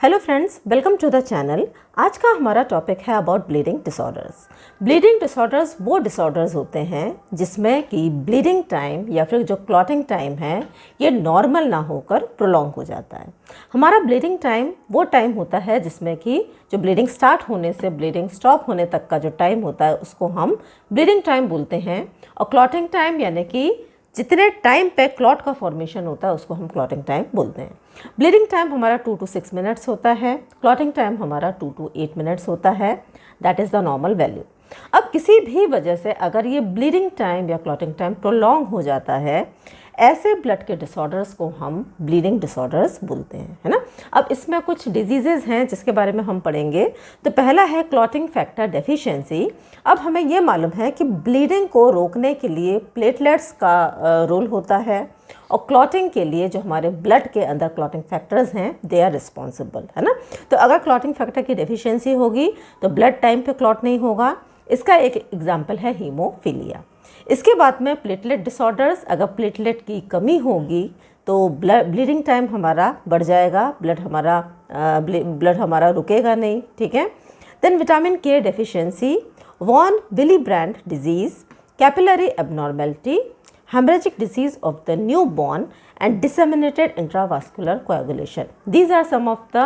Hello friends, welcome to the channel. आज का हमारा टॉपिक है about bleeding disorders. Bleeding disorders वो डिसऑर्डर्स होते हैं जिसमें कि ब्लीडिंग टाइम या फिर जो क्लॉटिंग टाइम है ये नॉर्मल ना होकर प्रोलॉन्ग हो जाता है। हमारा ब्लीडिंग टाइम वो टाइम होता है जिसमें कि जो ब्लीडिंग स्टार्ट होने से ब्लीडिंग स्टॉप होने तक का जो टाइम होता है उसको हम ब्लीडिंग टाइम बोलते हैं, और क्लॉटिंग टाइम यानी कि जितने टाइम पे क्लॉट का फॉर्मेशन होता है उसको हम क्लॉटिंग टाइम बोलते हैं। ब्लीडिंग टाइम हमारा 2 to 6 मिनट्स होता है, क्लॉटिंग टाइम हमारा 2 to 8 मिनट्स होता है। That is the normal value. अब किसी भी वजह से अगर ये ब्लीडिंग टाइम या क्लॉटिंग टाइम प्रोलॉन्ग हो जाता है, ऐसे ब्लड के डिसऑर्डर्स को हम ब्लीडिंग डिसऑर्डर्स बोलते हैं, है ना। अब इसमें कुछ डिजीज़ेज़ हैं जिसके बारे में हम पढ़ेंगे। तो पहला है क्लॉटिंग फैक्टर डेफिशिएंसी। अब हमें ये मालूम है कि ब्लीडिंग को रोकने के लिए प्लेटलेट्स का रोल होता है, और क्लॉटिंग के लिए जो हमारे ब्लड के अंदर क्लॉटिंग फैक्टर्स हैं दे आर रिस्पॉन्सिबल, है ना। तो अगर क्लॉटिंग फैक्टर की डेफिशिएंसी होगी तो ब्लड टाइम पे क्लॉट नहीं होगा। इसका एक एग्जाम्पल है हीमोफीलिया। इसके बाद में प्लेटलेट डिसऑर्डर्स, अगर प्लेटलेट की कमी होगी तो ब्लीडिंग टाइम हमारा बढ़ जाएगा, ब्लड हमारा रुकेगा नहीं, ठीक है। Then vitamin K deficiency, von Willebrand disease, capillary abnormality, hemorrhagic disease of the newborn and disseminated intravascular coagulation. These are some of the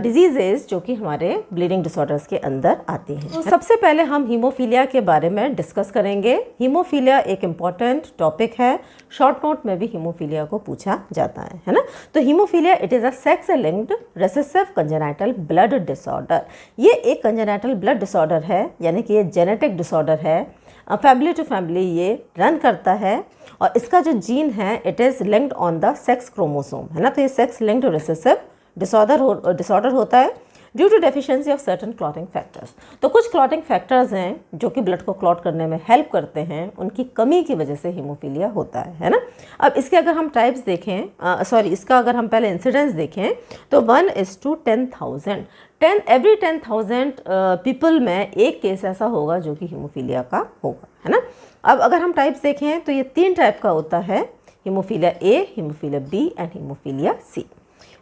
diseases जो कि हमारे ब्लीडिंग डिसऑर्डर्स के अंदर आती हैं। तो सबसे पहले हम हीमोफीलिया के बारे में डिस्कस करेंगे। हीमोफीलिया एक इम्पॉर्टेंट टॉपिक है, शॉर्ट नोट में भी हीमोफीलिया को पूछा जाता है ना। तो haemophilia it is a sex linked recessive congenital blood disorder. ये एक कंजेनाइटल ब्लड डिसऑर्डर है, यानी कि ये जेनेटिक डिसऑर्डर है, फैमिली टू फैमिली ये रन करता है, और इसका जो जीन है it is linked on the sex chromosome, है ना। तो ये सेक्स लिंक्ड रिसेसिव डिसऑर्डर होता है due to deficiency of certain clotting factors. तो कुछ क्लॉटिंग फैक्टर्स हैं जो कि ब्लड को क्लॉट करने में हेल्प करते हैं, उनकी कमी की वजह से हीमोफीलिया होता है ना। अब इसके अगर हम टाइप्स देखें, इसका अगर हम पहले इंसिडेंस देखें तो 1:10,000 एवरी 10,000 पीपल में एक केस ऐसा होगा जो कि हीमोफीलिया का होगा, है ना। अब अगर हम टाइप्स देखें तो ये 3 टाइप का होता है, haemophilia A, haemophilia B and haemophilia C.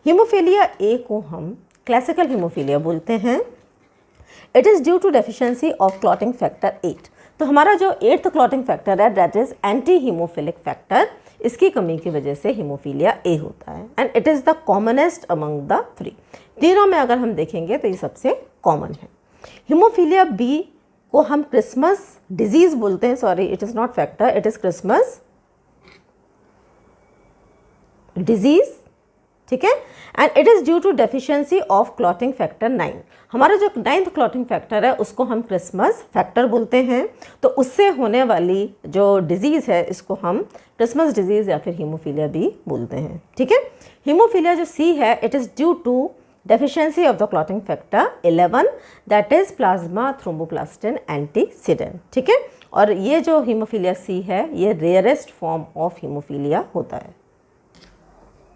Haemophilia A को हम क्लासिकल हीमोफीलिया बोलते हैं। It is due to deficiency of clotting factor 8। तो हमारा जो 8th क्लॉटिंग फैक्टर है that is anti haemophilic factor, इसकी कमी की वजह से हीमोफीलिया ए होता है, and it is the commonest among the 3। तीनों में अगर हम देखेंगे तो ये सबसे कॉमन है। हीमोफीलिया बी को हम क्रिसमस डिजीज़ बोलते हैं, sorry it is not factor, it is Christmas disease, ठीक है। And it is due to deficiency of clotting factor 9। हमारा जो 9th क्लॉटिंग फैक्टर है उसको हम क्रिसमस फैक्टर बोलते हैं। तो उससे होने वाली जो डिजीज़ है इसको हम क्रिसमस डिजीज़ या फिर हीमोफीलिया भी बोलते हैं, ठीक है। हीमोफीलिया जो सी है it is due to deficiency of the clotting factor 11 that is plasma thromboplastin antecedent, ठीक है। और ये जो हीमोफीलिया सी है ये रेयरेस्ट फॉर्म ऑफ हीमोफीलिया होता है।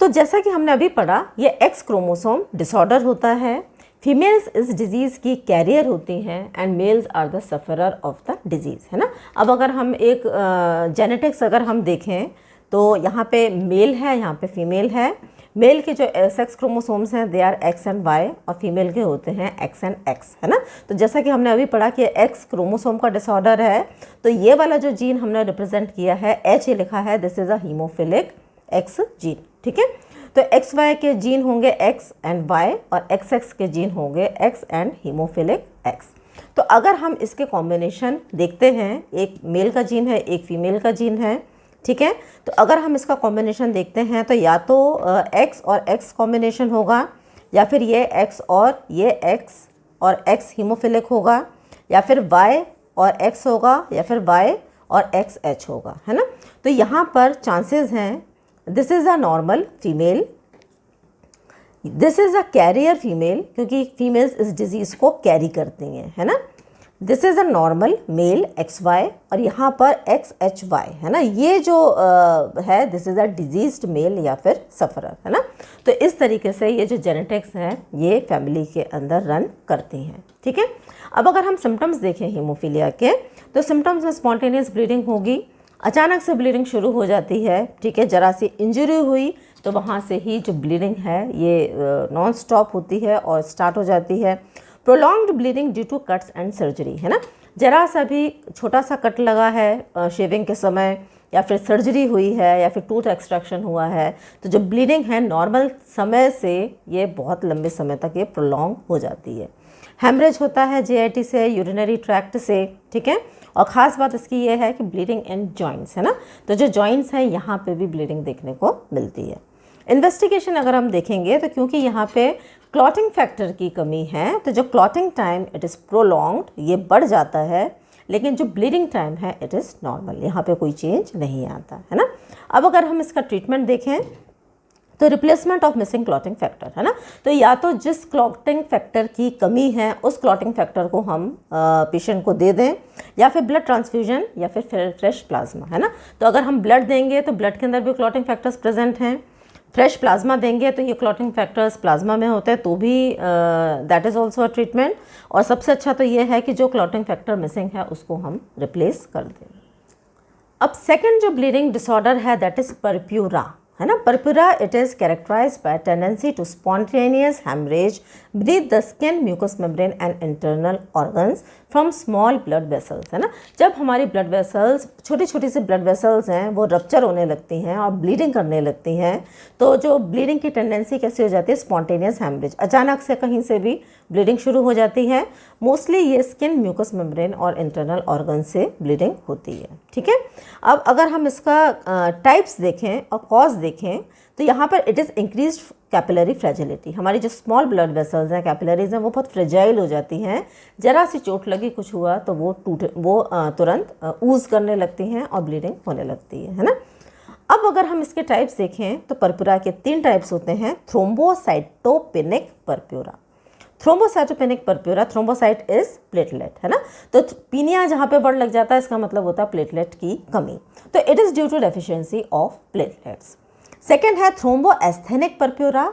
तो जैसा कि हमने अभी पढ़ा, ये एक्स क्रोमोसोम डिसऑर्डर होता है। फीमेल्स इस डिजीज़ की कैरियर होती हैं and males are the sufferer of the disease, है ना। अब अगर हम एक जेनेटिक्स अगर हम देखें तो यहाँ पे मेल है, यहाँ पे फीमेल है। मेल के जो सेक्स क्रोमोसोम्स हैं they are X and Y, और फीमेल के होते हैं एक्स एंड एक्स, है ना। तो जैसा कि हमने अभी पढ़ा कि एक्स क्रोमोसोम का डिसऑर्डर है, तो ये वाला जो जीन हमने रिप्रेजेंट किया है एच लिखा है, this is a haemophilic X gene, ठीक है। तो एक्स वाई के जीन होंगे एक्स एंड वाई, और एक्स एक्स के जीन होंगे एक्स एंड हीमोफिलिक एक्स। तो अगर हम इसके कॉम्बिनेशन देखते हैं, एक मेल का जीन है एक फीमेल का जीन है, ठीक है। तो अगर हम इसका कॉम्बिनेशन देखते हैं तो या तो एक्स और एक्स कॉम्बिनेशन होगा, या फिर ये एक्स और एक्स हीमोफिलिक होगा, या फिर वाई और एक्स होगा, या फिर वाई और एक्स एच होगा, है ना। तो यहाँ पर चांसेस हैं, this is a normal female, this is a carrier female क्योंकि फीमेल्स इस डिजीज़ को कैरी करती हैं, है ना। This is a normal male X Y, और यहाँ पर एक्स एच वाई, है ना। ये जो है this is a diseased male या फिर सफरर, है ना। तो इस तरीके से ये जो जेनेटिक्स हैं ये फैमिली के अंदर रन करती हैं, ठीक है। अब अगर हम सिम्टम्स देखें हीमोफीलिया के, तो सिम्टम्स में स्पॉन्टेनियस ब्लीडिंग होगी, अचानक से ब्लीडिंग शुरू हो जाती है, ठीक है। जरा सी इंजरी हुई तो वहाँ से ही जो ब्लीडिंग है ये नॉन स्टॉप होती है और स्टार्ट हो जाती है। Prolonged bleeding due to cuts and surgery, है ना, जरा सा भी छोटा सा कट लगा है शेविंग के समय, या फिर सर्जरी हुई है, या फिर टूथ एक्सट्रैक्शन हुआ है, तो जो ब्लीडिंग है नॉर्मल समय से ये बहुत लंबे समय तक ये प्रोलॉन्ग हो जाती है। हेमरेज होता है जीआईटी से, यूरिनरी ट्रैक्ट से, ठीक है। और ख़ास बात इसकी ये है कि ब्लीडिंग इन जॉइंट्स, है ना, तो जो जॉइंट्स हैं यहाँ पे भी ब्लीडिंग देखने को मिलती है। इन्वेस्टिगेशन अगर हम देखेंगे तो क्योंकि यहाँ पे क्लॉटिंग फैक्टर की कमी है, तो जो clotting time it is prolonged, ये बढ़ जाता है, लेकिन जो ब्लीडिंग टाइम है इट इज़ नॉर्मल, यहाँ पे कोई चेंज नहीं आता, है ना। अब अगर हम इसका ट्रीटमेंट देखें तो replacement of missing clotting factor, है ना, तो या तो जिस क्लॉटिंग फैक्टर की कमी है उस क्लॉटिंग फैक्टर को हम पेशेंट को दे दें, या फिर ब्लड ट्रांसफ्यूजन, या फिर फ्रेश प्लाज्मा, है ना। तो अगर हम ब्लड देंगे तो ब्लड के अंदर भी क्लॉटिंग फैक्टर्स प्रेजेंट हैं, फ्रेश प्लाज्मा देंगे तो ये क्लॉटिंग फैक्टर्स प्लाज्मा में होते हैं, तो भी that is also a treatment. और सबसे अच्छा तो ये है कि जो क्लॉटिंग फैक्टर मिसिंग है उसको हम रिप्लेस कर दें। अब सेकंड जो ब्लीडिंग डिसऑर्डर है दैट इज़ परप्यूरा, है ना। Purpura it is characterised by tendency to spontaneous haemorrhage beneath the skin, mucous membrane and internal organs from small blood vessels, है ना। जब हमारी ब्लड वेसल्स, छोटी छोटी सी ब्लड वेसल्स हैं, वो रप्चर होने लगती हैं और ब्लीडिंग करने लगती हैं, तो जो ब्लीडिंग की टेंडेंसी कैसी हो जाती है, स्पॉन्टेनियस हेमरेज, अचानक से कहीं से भी ब्लीडिंग शुरू हो जाती है। मोस्टली ये स्किन, म्यूकस मेम्ब्रेन और इंटरनल ऑर्गन से ब्लीडिंग होती है, ठीक है। अब अगर हम इसका टाइप्स देखें और कॉज देखें तो यहाँ पर it is increased capillary fragility, हमारी जो स्मॉल ब्लड वेसल्स हैं, कैपिलरीज हैं, वो बहुत फ्रेजाइल हो जाती हैं, जरा सी चोट लगी, कुछ हुआ तो वो तुरंत ऊज करने लगती हैं और ब्लीडिंग होने लगती है ना। अब अगर हम इसके टाइप्स देखें तो परप्यूरा के 3 टाइप्स होते हैं। Thrombocytopenic purpura, thrombocytopenic purpura, thrombocyte is platelet, है ना, तो पीनिया जहाँ पे बढ़ लग जाता है इसका मतलब होता है प्लेटलेट की कमी, तो it is due to deficiency of platelets. Second है थ्रोम्बोएस्थेनिक परप्यूरा,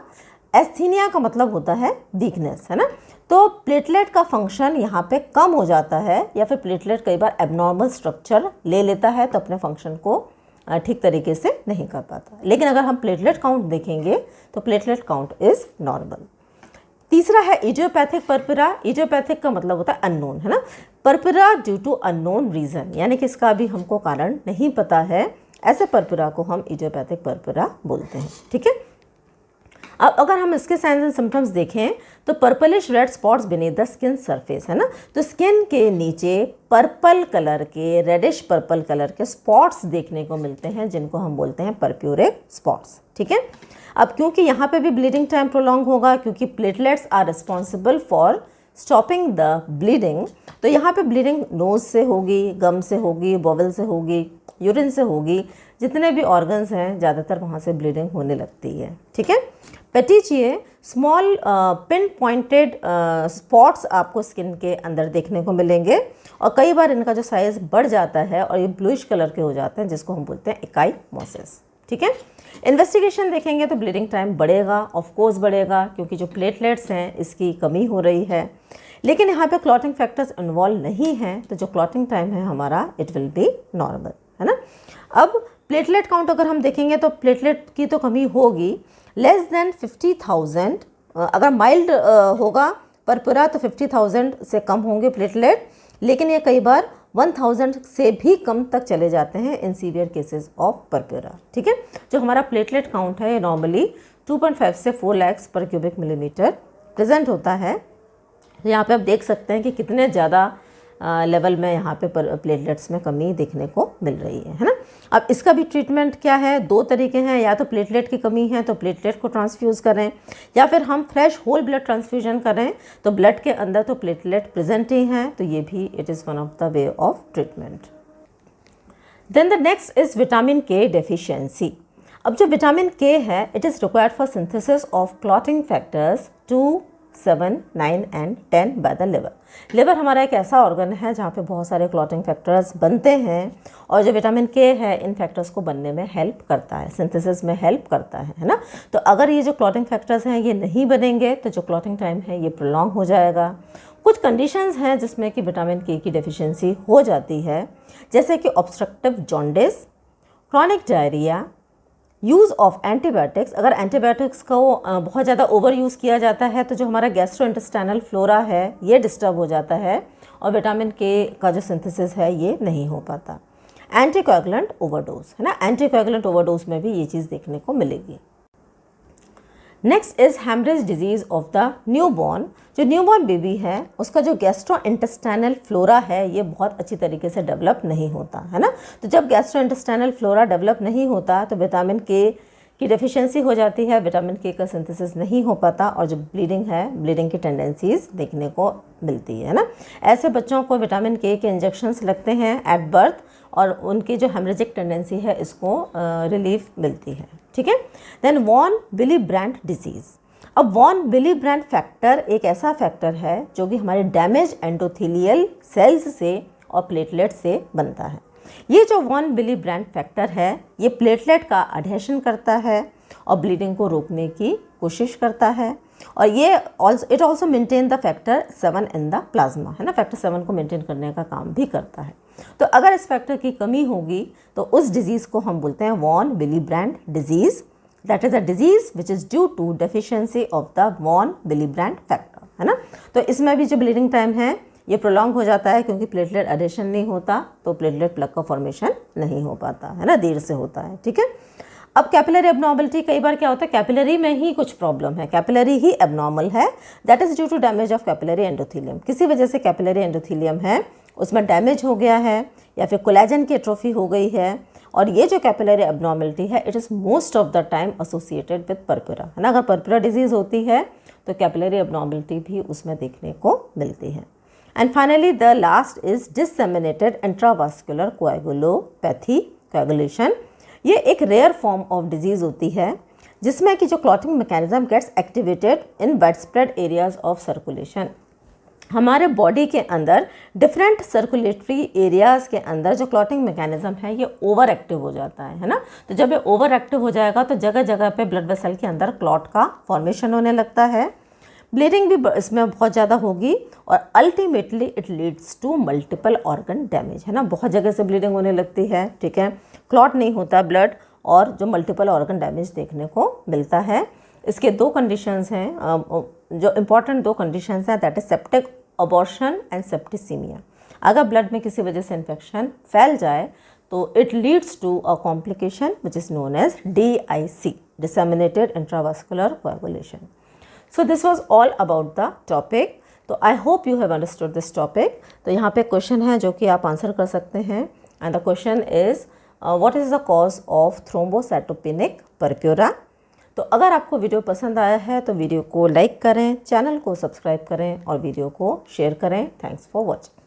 एस्थीनिया का मतलब होता है वीकनेस, है ना, तो प्लेटलेट का फंक्शन यहाँ पे कम हो जाता है, या फिर प्लेटलेट कई बार एबनॉर्मल स्ट्रक्चर ले लेता है तो अपने फंक्शन को ठीक तरीके से नहीं कर पाता। लेकिन अगर हम प्लेटलेट काउंट देखेंगे तो प्लेटलेट काउंट इज़ नॉर्मल। तीसरा है इडियोपैथिक परप्यूरा, इडियोपैथिक का मतलब होता है अननोन, है ना, purpura due to unknown reason, यानी कि इसका भी हमको कारण नहीं पता है, ऐसे परप्यूरा को हम इडियोपैथिक परप्यूरा बोलते हैं, ठीक है। अब अगर हम इसके साइंस एंड सिम्टम्स देखें तो purplish red spots beneath the skin surface, है ना, तो स्किन के नीचे पर्पल कलर के, रेडिश पर्पल कलर के स्पॉट्स देखने को मिलते हैं, जिनको हम बोलते हैं परप्यूरिक स्पॉट्स, ठीक है। अब क्योंकि यहाँ पे भी ब्लीडिंग टाइम प्रोलॉन्ग होगा, क्योंकि platelets are responsible for stopping the bleeding, तो यहाँ पे ब्लीडिंग नोज से होगी, गम से होगी, बॉवल से होगी, यूरिन से होगी, जितने भी ऑर्गन्स हैं ज़्यादातर वहाँ से ब्लीडिंग होने लगती है, ठीक है। पेटिचिए स्मॉल पिन पॉइंटेड स्पॉट्स आपको स्किन के अंदर देखने को मिलेंगे, और कई बार इनका जो साइज़ बढ़ जाता है और ये ब्लूइश कलर के हो जाते हैं, जिसको हम बोलते हैं इकाइमोसिस, ठीक है। इन्वेस्टिगेशन देखेंगे तो ब्लीडिंग टाइम बढ़ेगा, ऑफ कोर्स बढ़ेगा, क्योंकि जो प्लेटलेट्स हैं इसकी कमी हो रही है, लेकिन यहाँ पे क्लॉटिंग फैक्टर्स इन्वॉल्व नहीं हैं, तो जो क्लॉटिंग टाइम है हमारा इट विल बी नॉर्मल, है ना। अब प्लेटलेट काउंट अगर हम देखेंगे तो प्लेटलेट की तो कमी होगी, लेस देन 50,000, अगर माइल्ड होगा परप्यूरा तो 50,000 से कम होंगे प्लेटलेट, लेकिन ये कई बार 1000 से भी कम तक चले जाते हैं in severe cases of purpura, ठीक है। जो हमारा प्लेटलेट काउंट है ये नॉर्मली 2.5 से 4 लाख पर क्यूबिक मिलीमीटर प्रेजेंट होता है। तो यहाँ पे आप देख सकते हैं कि कितने ज़्यादा लेवल में यहाँ पे प्लेटलेट्स में कमी देखने को मिल रही है ना। अब इसका भी ट्रीटमेंट क्या है, 2 तरीके हैं, या तो प्लेटलेट की कमी है तो प्लेटलेट को ट्रांसफ्यूज़ करें, या फिर हम फ्रेश होल ब्लड ट्रांसफ्यूजन करें, तो ब्लड के अंदर तो प्लेटलेट प्रेजेंट ही हैं, तो ये भी it is one of the way of treatment. Then the next is vitamin K deficiency. अब जो विटामिन के है it is required for synthesis of clotting factors 2, 7, 9 and 10 by the liver. Liver हमारा एक ऐसा ऑर्गन है जहाँ पे बहुत सारे क्लॉटिंग फैक्टर्स बनते हैं, और जो विटामिन के है इन फैक्टर्स को बनने में हेल्प करता है, सिंथेसिस में हेल्प करता है ना। तो अगर ये जो क्लॉटिंग फैक्टर्स हैं ये नहीं बनेंगे तो जो क्लॉटिंग टाइम है ये प्रोलॉन्ग हो जाएगा। कुछ कंडीशंस हैं जिसमें कि विटामिन के की डेफिशिएंसी हो जाती है, जैसे कि obstructive jaundice, chronic diarrhoea, use of antibiotics, अगर एंटीबायोटिक्स को बहुत ज़्यादा ओवर यूज़ किया जाता है तो जो हमारा गैस्ट्रोइंटेस्टाइनल फ्लोरा है ये डिस्टर्ब हो जाता है और विटामिन के का जो सिंथेसिस है ये नहीं हो पाता। एंटीकोएगुलेंट ओवरडोज है ना, एंटीकोएगुलेंट ओवरडोज में भी ये चीज़ देखने को मिलेगी। Next is haemorrhage disease of the newborn. जो न्यूबॉर्न बेबी है उसका जो गैस्ट्रोइंटेस्टाइनल फ्लोरा है ये बहुत अच्छी तरीके से डेवलप नहीं होता है ना। तो जब गैस्ट्रोइंटेस्टाइनल फ्लोरा डेवलप नहीं होता तो विटामिन के की डेफिशिएंसी हो जाती है, विटामिन के का सिंथेसिस नहीं हो पाता और जो ब्लीडिंग है, ब्लीडिंग की टेंडेंसीज देखने को मिलती है ना। ऐसे बच्चों को विटामिन के इंजेक्शंस लगते हैं एट बर्थ और उनकी जो हेमरेजिक टेंडेंसी है इसको रिलीफ मिलती है, ठीक है। Then von Willebrand disease. अब वॉन विली ब्रांड फैक्टर एक ऐसा फैक्टर है जो कि हमारे डैमेज एंडोथेलियल सेल्स से और प्लेटलेट से बनता है। ये जो वॉन विली ब्रांड फैक्टर है ये प्लेटलेट का अडहेशन करता है और ब्लीडिंग को रोकने की कोशिश करता है और ये it also maintain the factor 7 in the plasma है ना, फैक्टर 7 को मेंटेन करने का काम भी करता है। तो अगर इस फैक्टर की कमी होगी तो उस डिजीज़ को हम बोलते हैं von Willebrand disease. That is a disease which is due to deficiency of the von Willebrand factor है ना। तो इसमें भी जो ब्लीडिंग टाइम है ये प्रोलॉन्ग हो जाता है क्योंकि प्लेटलेट एडिशन नहीं होता तो प्लेटलेट प्लग का फॉर्मेशन नहीं हो पाता है ना, देर से होता है, ठीक है। अब कैपिलरी एबनॉर्मलिटी, कई बार क्या होता है कैपिलरी में ही कुछ प्रॉब्लम है, कैपिलरी ही एबनॉर्मल है, that is due to damage of capillary endothelium. किसी वजह से कैपिलरी एंडोथेलियम है उसमें डैमेज हो गया है या फिर कोलेजन की एट्रोफी हो गई है और ये जो कैपिलरी एबनॉर्मलिटी है it is most of the time associated with purpura है ना। अगर पर्पुरा डिजीज़ होती है तो कैपिलरी एबनॉर्मलिटी भी उसमें देखने को मिलती है। And finally the last is disseminated intravascular coagulopathy, coagulation. ये एक रेयर फॉर्म ऑफ डिजीज़ होती है जिसमें कि जो clotting mechanism gets activated in widespread areas of circulation. हमारे बॉडी के अंदर डिफरेंट सर्कुलेटरी एरियाज़ के अंदर जो क्लॉटिंग मैकेनिज्म है ये ओवर एक्टिव हो जाता है ना। तो जब ये ओवर एक्टिव हो जाएगा तो जगह जगह पे ब्लड वेसल के अंदर क्लॉट का फॉर्मेशन होने लगता है, ब्लीडिंग भी इसमें बहुत ज़्यादा होगी और ultimately it leads to multiple organ damage है ना। बहुत जगह से ब्लीडिंग होने लगती है, ठीक है, क्लॉट नहीं होता ब्लड और जो मल्टीपल ऑर्गन डैमेज देखने को मिलता है। इसके दो कंडीशंस हैं, जो इम्पॉर्टेंट दो कंडीशंस हैं, that is septic abortion and septicaemia. अगर ब्लड में किसी वजह से इन्फेक्शन फैल जाए तो it leads to a complication which is known as DIC, disseminated intravascular coagulation. So this was all about the topic. तो I hope you have understood this topic. तो यहाँ पे क्वेश्चन है जो कि आप आंसर कर सकते हैं and the question is what is the cause of thrombocytopenic purpura? तो अगर आपको वीडियो पसंद आया है तो वीडियो को लाइक करें, चैनल को सब्सक्राइब करें और वीडियो को शेयर करें। Thanks for watching.